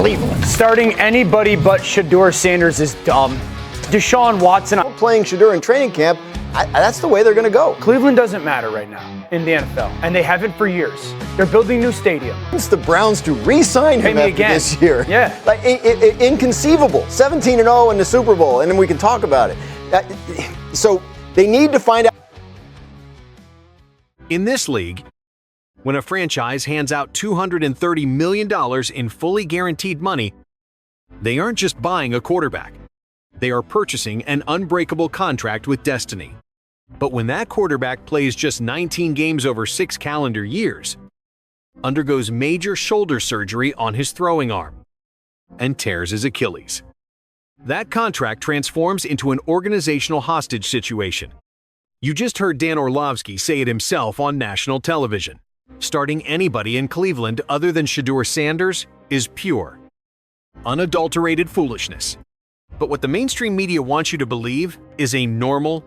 Cleveland. Starting anybody but Shedeur Sanders is dumb. Deshaun Watson. Playing Shedeur in training camp, that's the way they're going to go. Cleveland doesn't matter right now in the NFL, and they haven't for years. They're building a new stadium. It's the Browns to re-sign him after this year. Yeah. Like, inconceivable. 17-0 in the Super Bowl, and then we can talk about it. So they need to find out. In this league, when a franchise hands out $230 million in fully guaranteed money, they aren't just buying a quarterback. They are purchasing an unbreakable contract with destiny. But when that quarterback plays just 19 games over 6 calendar years, undergoes major shoulder surgery on his throwing arm, and tears his Achilles, that contract transforms into an organizational hostage situation. You just heard Dan Orlovsky say it himself on national television. Starting anybody in Cleveland other than Shedeur Sanders is pure, unadulterated foolishness. But what the mainstream media wants you to believe is a normal,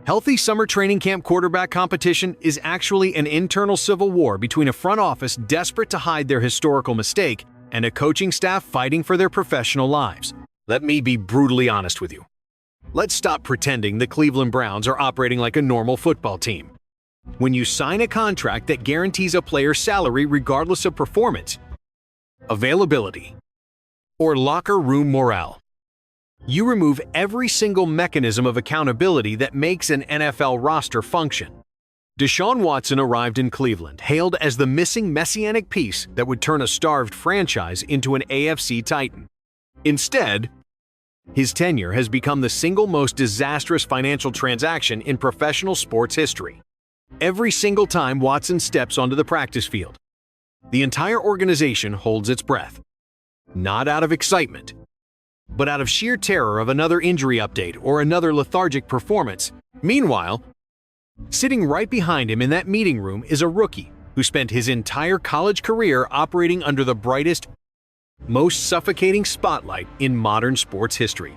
healthy summer training camp quarterback competition is actually an internal civil war between a front office desperate to hide their historical mistake and a coaching staff fighting for their professional lives. Let me be brutally honest with you. Let's stop pretending the Cleveland Browns are operating like a normal football team. When you sign a contract that guarantees a player's salary regardless of performance, availability, or locker room morale, you remove every single mechanism of accountability that makes an NFL roster function. Deshaun Watson arrived in Cleveland, hailed as the missing messianic piece that would turn a starved franchise into an AFC Titan. Instead, his tenure has become the single most disastrous financial transaction in professional sports history. Every single time Watson steps onto the practice field, the entire organization holds its breath. Not out of excitement, but out of sheer terror of another injury update or another lethargic performance. Meanwhile, sitting right behind him in that meeting room is a rookie who spent his entire college career operating under the brightest, most suffocating spotlight in modern sports history.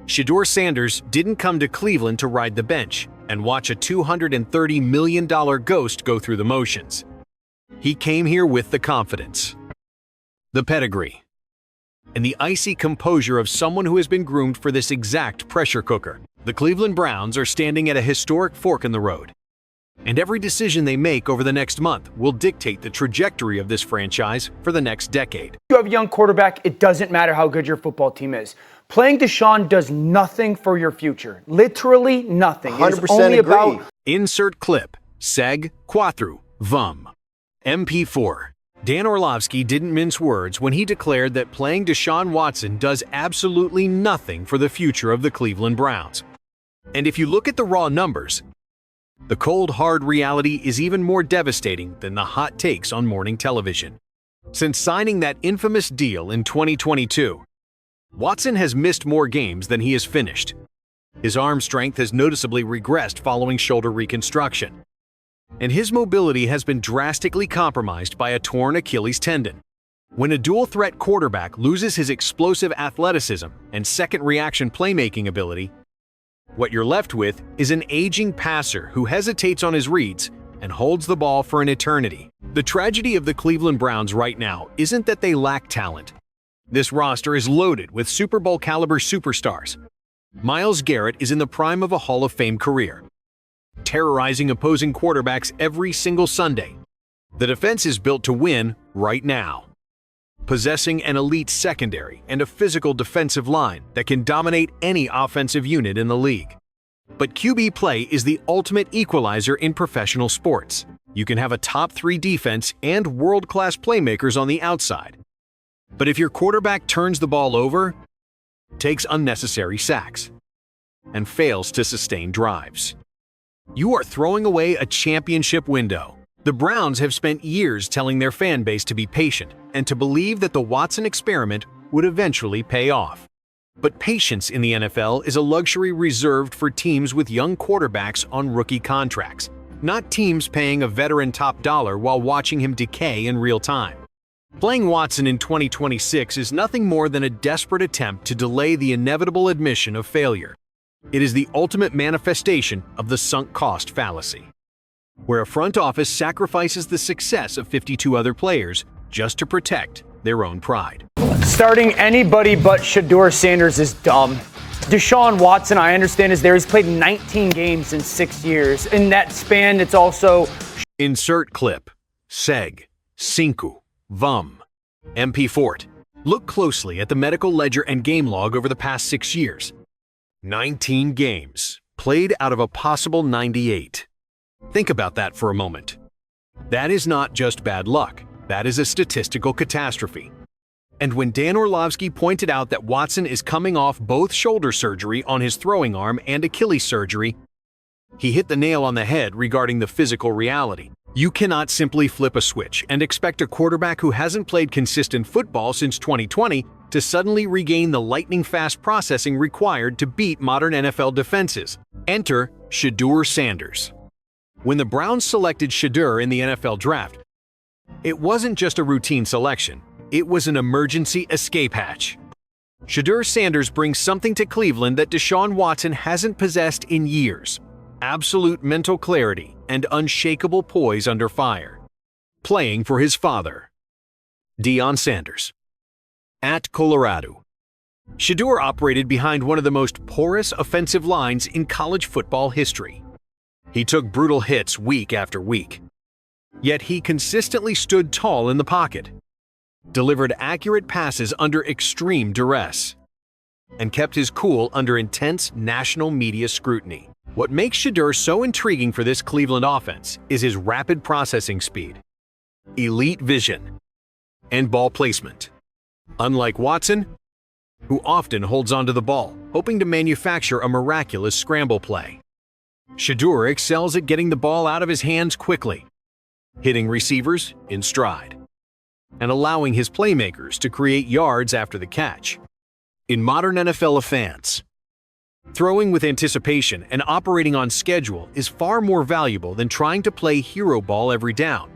Shedeur Sanders didn't come to Cleveland to ride the bench and watch a $230 million ghost go through the motions. He came here with the confidence, the pedigree, and the icy composure of someone who has been groomed for this exact pressure cooker. The Cleveland Browns are standing at a historic fork in the road, and every decision they make over the next month will dictate the trajectory of this franchise for the next decade. You have a young quarterback, it doesn't matter how good your football team is. Playing Deshaun does nothing for your future. Literally nothing. 100% It's only agree. about Insert clip. Seg Quattro Vum. MP4. Dan Orlovsky didn't mince words when he declared that playing Deshaun Watson does absolutely nothing for the future of the Cleveland Browns. And if you look at the raw numbers, the cold, hard reality is even more devastating than the hot takes on morning television. Since signing that infamous deal in 2022, Watson has missed more games than he has finished. His arm strength has noticeably regressed following shoulder reconstruction, and his mobility has been drastically compromised by a torn Achilles tendon. When a dual-threat quarterback loses his explosive athleticism and second-reaction playmaking ability, what you're left with is an aging passer who hesitates on his reads and holds the ball for an eternity. The tragedy of the Cleveland Browns right now isn't that they lack talent. This roster is loaded with Super Bowl-caliber superstars. Myles Garrett is in the prime of a Hall of Fame career, terrorizing opposing quarterbacks every single Sunday. The defense is built to win right now, possessing an elite secondary and a physical defensive line that can dominate any offensive unit in the league. But QB play is the ultimate equalizer in professional sports. You can have a top 3 defense and world-class playmakers on the outside, but if your quarterback turns the ball over, takes unnecessary sacks, and fails to sustain drives, you are throwing away a championship window. The Browns have spent years telling their fan base to be patient and to believe that the Watson experiment would eventually pay off. But patience in the NFL is a luxury reserved for teams with young quarterbacks on rookie contracts, not teams paying a veteran top dollar while watching him decay in real time. Playing Watson in 2026 is nothing more than a desperate attempt to delay the inevitable admission of failure. It is the ultimate manifestation of the sunk cost fallacy, where a front office sacrifices the success of 52 other players just to protect their own pride. Starting anybody but Shedeur Sanders is dumb. Deshaun Watson, I understand, is there. He's played 19 games in 6 years. In that span, it's also... Insert clip. Seg. Cinco. Vum. MP4. Look closely at the medical ledger and game log over the past 6 years. 19 games. Played out of a possible 98. Think about that for a moment. That is not just bad luck. That is a statistical catastrophe. And when Dan Orlovsky pointed out that Watson is coming off both shoulder surgery on his throwing arm and Achilles surgery, he hit the nail on the head regarding the physical reality. You cannot simply flip a switch and expect a quarterback who hasn't played consistent football since 2020 to suddenly regain the lightning-fast processing required to beat modern NFL defenses. Enter Shedeur Sanders. When the Browns selected Shedeur in the NFL draft, it wasn't just a routine selection. It was an emergency escape hatch. Shedeur Sanders brings something to Cleveland that Deshaun Watson hasn't possessed in years: absolute mental clarity and unshakable poise under fire. Playing for his father, Deion Sanders. At Colorado, Shedeur operated behind one of the most porous offensive lines in college football history. He took brutal hits week after week. Yet he consistently stood tall in the pocket, delivered accurate passes under extreme duress, and kept his cool under intense national media scrutiny. What makes Shedeur so intriguing for this Cleveland offense is his rapid processing speed, elite vision, and ball placement. Unlike Watson, who often holds onto the ball, hoping to manufacture a miraculous scramble play, Shedeur excels at getting the ball out of his hands quickly, hitting receivers in stride, and allowing his playmakers to create yards after the catch. In modern NFL offense, throwing with anticipation and operating on schedule is far more valuable than trying to play hero ball every down.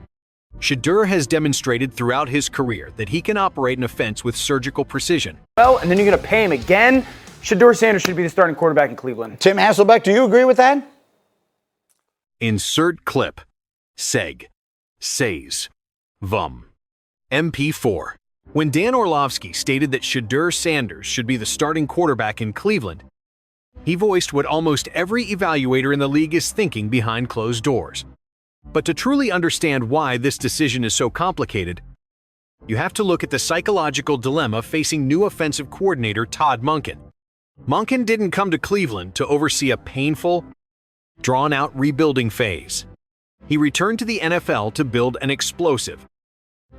Shedeur has demonstrated throughout his career that he can operate an offense with surgical precision. Well, and then you're going to pay him again. Shedeur Sanders should be the starting quarterback in Cleveland. Tim Hasselbeck, do you agree with that? Insert clip. Seg. Says. Vum. MP4. When Dan Orlovsky stated that Shedeur Sanders should be the starting quarterback in Cleveland, he voiced what almost every evaluator in the league is thinking behind closed doors. But to truly understand why this decision is so complicated, you have to look at the psychological dilemma facing new offensive coordinator Todd Monken. Monken didn't come to Cleveland to oversee a painful, drawn-out rebuilding phase. He returned to the NFL to build an explosive,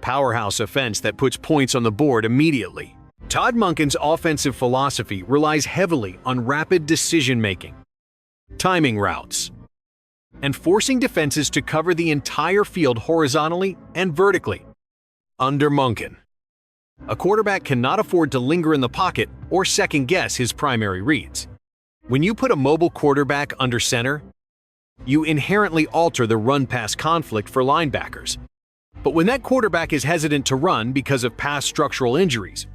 powerhouse offense that puts points on the board immediately. Todd Monken's offensive philosophy relies heavily on rapid decision-making, timing routes, and forcing defenses to cover the entire field horizontally and vertically. Under Monken, a quarterback cannot afford to linger in the pocket or second-guess his primary reads. When you put a mobile quarterback under center, you inherently alter the run-pass conflict for linebackers. But when that quarterback is hesitant to run because of past structural injuries,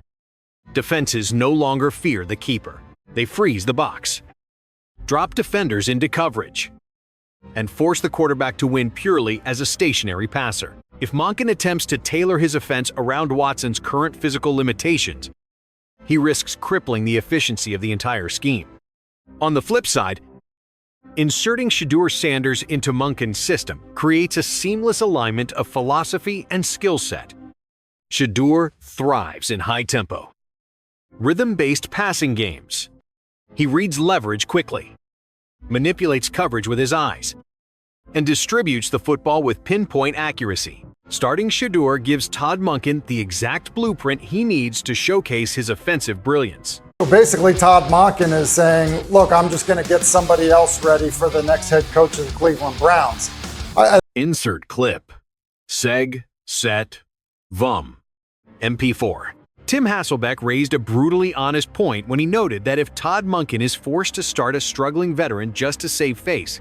defenses no longer fear the keeper. They freeze the box, drop defenders into coverage, and force the quarterback to win purely as a stationary passer. If Monken attempts to tailor his offense around Watson's current physical limitations, he risks crippling the efficiency of the entire scheme. On the flip side, inserting Shedeur Sanders into Monken's system creates a seamless alignment of philosophy and skill set. Shedeur thrives in high-tempo, rhythm-based passing games. He reads leverage quickly, manipulates coverage with his eyes, and distributes the football with pinpoint accuracy. Starting Shedeur gives Todd Monken the exact blueprint he needs to showcase his offensive brilliance. So basically, Todd Monken is saying, look, I'm just going to get somebody else ready for the next head coach of the Cleveland Browns. Insert clip. Seg. Set. Vum. MP4. Tim Hasselbeck raised a brutally honest point when he noted that if Todd Monken is forced to start a struggling veteran just to save face,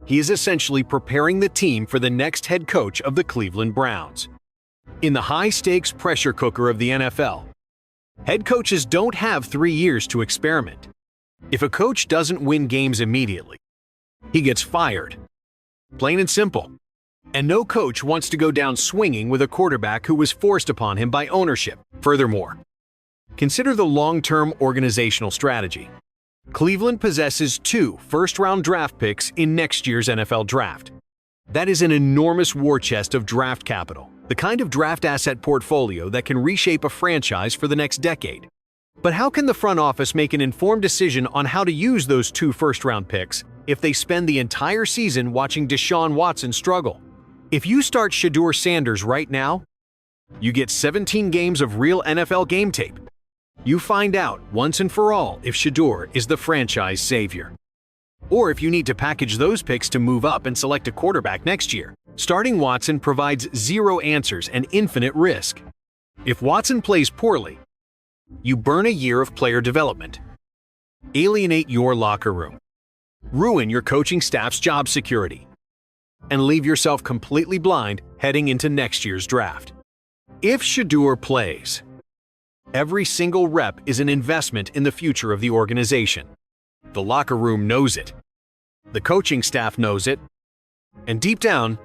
he is essentially preparing the team for the next head coach of the Cleveland Browns. In the high-stakes pressure cooker of the NFL, head coaches don't have 3 years to experiment. If a coach doesn't win games immediately, he gets fired. Plain and simple. And no coach wants to go down swinging with a quarterback who was forced upon him by ownership. Furthermore, Consider the long-term organizational strategy. Cleveland possesses 2 first-round draft picks in next year's NFL Draft. That is an enormous war chest of draft capital, the kind of draft asset portfolio that can reshape a franchise for the next decade. But how can the front office make an informed decision on how to use those 2 first-round picks if they spend the entire season watching Deshaun Watson struggle? If you start Shedeur Sanders right now, you get 17 games of real NFL game tape. You find out once and for all if Shedeur is the franchise savior. Or if you need to package those picks to move up and select a quarterback next year. Starting Watson provides 0 answers and infinite risk. If Watson plays poorly, you burn a year of player development, alienate your locker room, ruin your coaching staff's job security, and leave yourself completely blind heading into next year's draft. If Shedeur plays, every single rep is an investment in the future of the organization. The locker room knows it. The coaching staff knows it. And deep down,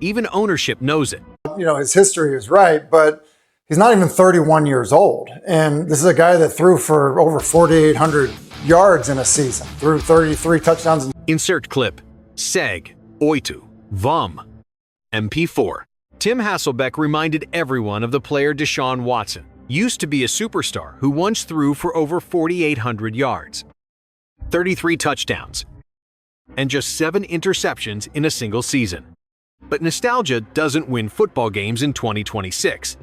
even ownership knows it. You know, his history is right, but he's not even 31 years old. And this is a guy that threw for over 4,800 yards in a season, threw 33 touchdowns. Insert clip. Seg, Oitu, Vom, MP4. Tim Hasselbeck reminded everyone of the player Deshaun Watson. Used to be a superstar who once threw for over 4,800 yards, 33 touchdowns, and just 7 interceptions in a single season. But nostalgia doesn't win football games in 2026.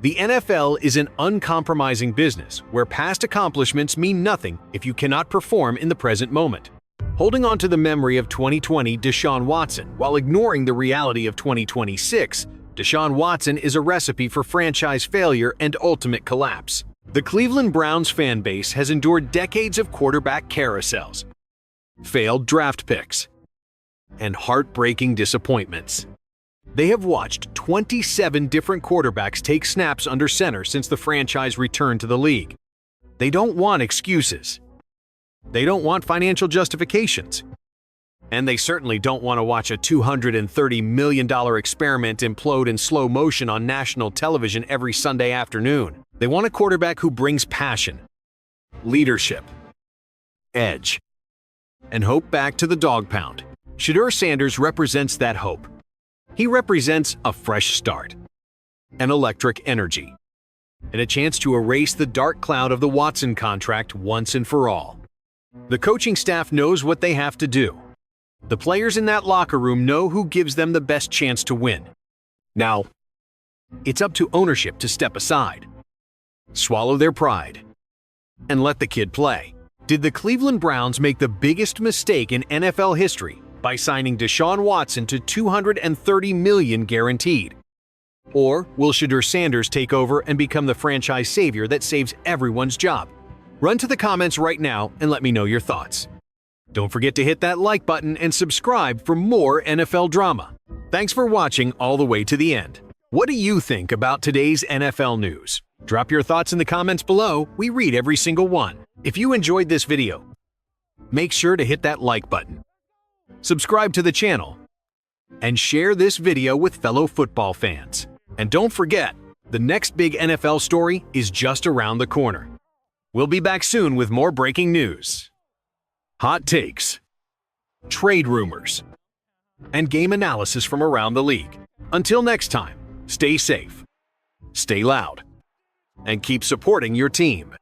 The NFL is an uncompromising business where past accomplishments mean nothing if you cannot perform in the present moment. Holding on to the memory of 2020 Deshaun Watson while ignoring the reality of 2026, Deshaun Watson is a recipe for franchise failure and ultimate collapse. The Cleveland Browns fan base has endured decades of quarterback carousels, failed draft picks, and heartbreaking disappointments. They have watched 27 different quarterbacks take snaps under center since the franchise returned to the league. They don't want excuses. They don't want financial justifications. And they certainly don't want to watch a $230 million experiment implode in slow motion on national television every Sunday afternoon. They want a quarterback who brings passion, leadership, edge, and hope back to the dog pound. Shedeur Sanders represents that hope. He represents a fresh start, an electric energy, and a chance to erase the dark cloud of the Watson contract once and for all. The coaching staff knows what they have to do. The players in that locker room know who gives them the best chance to win. Now, it's up to ownership to step aside, swallow their pride, and let the kid play. Did the Cleveland Browns make the biggest mistake in NFL history by signing Deshaun Watson to $230 million guaranteed? Or will Shedeur Sanders take over and become the franchise savior that saves everyone's job? Run to the comments right now and let me know your thoughts. Don't forget to hit that like button and subscribe for more NFL drama. Thanks for watching all the way to the end. What do you think about today's NFL news? Drop your thoughts in the comments below. We read every single one. If you enjoyed this video, make sure to hit that like button, subscribe to the channel, and share this video with fellow football fans. And don't forget, the next big NFL story is just around the corner. We'll be back soon with more breaking news, hot takes, trade rumors, and game analysis from around the league. Until next time, stay safe, stay loud, and keep supporting your team.